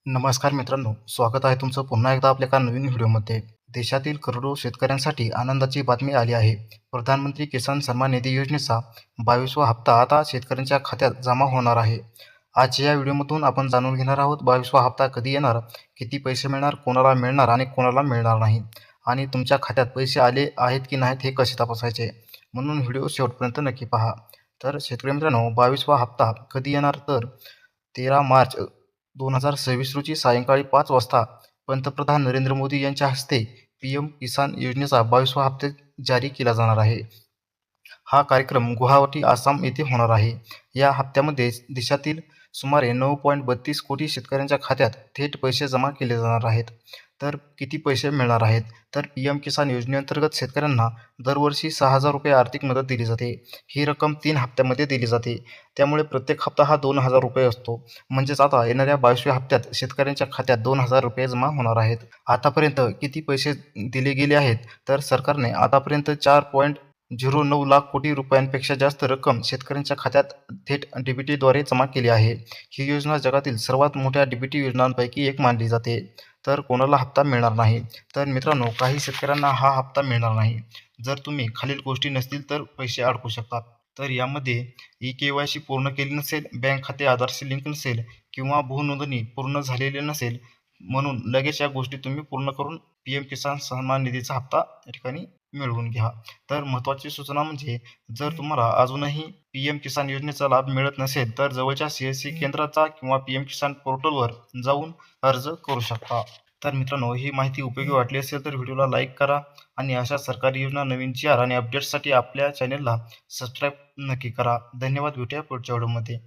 नमस्कार मित्रांनो, स्वागत आहे तुमचं पुन्हा एकदा आपल्या एका नवीन व्हिडिओमध्ये. देशातील करोडो शेतकऱ्यांसाठी आनंदाची बातमी आली आहे. प्रधानमंत्री किसान सन्मान निधी योजनेचा 22वा हप्ता आता शेतकऱ्यांच्या खात्यात जमा होणार आहे. आज या व्हिडिओमधून आपण जाणून घेणार आहोत 22वा हप्ता कधी येणार, किती पैसे मिळणार, कोणाला मिळणार आणि कोणाला मिळणार नाही आणि तुमच्या खात्यात पैसे आले आहेत की नाहीत हे कसे तपासायचे. म्हणून व्हिडिओ शेवटपर्यंत नक्की पहा. तर शेतकरी मित्रांनो, 22वा हप्ता कधी येणार तर 13 मार्च 2026 रोजी सायंकाळी 5 वाजता पंतप्रधान नरेंद्र मोदी यांच्या हस्ते पीएम किसान योजनेचा 22वा हप्ता जारी केला जाणार आहे. हा कार्यक्रम गुवाहाटी, आसाम येथे होणार आहे. या हप्त्यामध्ये देशातील सुमारे 9.32 कोटी शेतकऱ्यांच्या खात्यात थेट पैसे जमा केले जाणार आहेत. तर किती पैसे मिळणार आहेत? तर पीएम किसान योजनेअंतर्गत शेतकऱ्यांना दरवर्षी 6,000 रुपये आर्थिक मदत दिली जाते. ही रक्कम 3 हप्त्यामध्ये दिली जाते. त्यामुळे प्रत्येक हप्ता हा 2,000 रुपये असतो. म्हणजेच आता येणाऱ्या 22व्या हप्त्यात शेतकऱ्यांच्या खात्यात 2,000 रुपये जमा होणार आहेत. आतापर्यंत किती पैसे दिले गेले आहेत? तर सरकारने आतापर्यंत 4.09 लाख कोटी रुपयांपेक्षा जास्त रक्कम शेतकऱ्यांच्या खात्यात थेट डीबीटीद्वारे जमा केली आहे. ही योजना जगातील सर्वात मोठ्या डीबीटी योजनांपैकी एक मानली जाते. तर कोणाला हप्ता मिळणार नाही? तर मित्रांनो, काही शेतकऱ्यांना हा हप्ता मिळणार नाही. जर तुम्ही खालील गोष्टी नसतील तर पैसे अडकू शकतात. तर यामध्ये ई-केवायसी पूर्ण केली नसेल, बँक खाते आधारशी लिंक नसेल किंवा भूनोंदणी पूर्ण झालेली नसेल, म्हणून लगेच या गोष्टी तुम्ही पूर्ण करून पीएम किसान सन्मान निधीचा हप्ता या ठिकाणी मिळवून घ्या. तर महत्त्वाची सूचना म्हणजे जर तुम्हाला अजूनही पीएम किसान योजनेचा लाभ मिळत नसेल तर जवळच्या सीएससी केंद्राचा किंवा पीएम किसान पोर्टलवर जाऊन अर्ज करू शकता. तर मित्रांनो, ही माहिती उपयोगी वाटली असेल तर व्हिडिओला लाईक करा आणि अशा सरकारी योजना, नवीन जी आर आणि अपडेट्ससाठी आपल्या चॅनेलला सबस्क्राईब नक्की करा. धन्यवाद. भेटूया पुढच्या व्हिडिओमध्ये.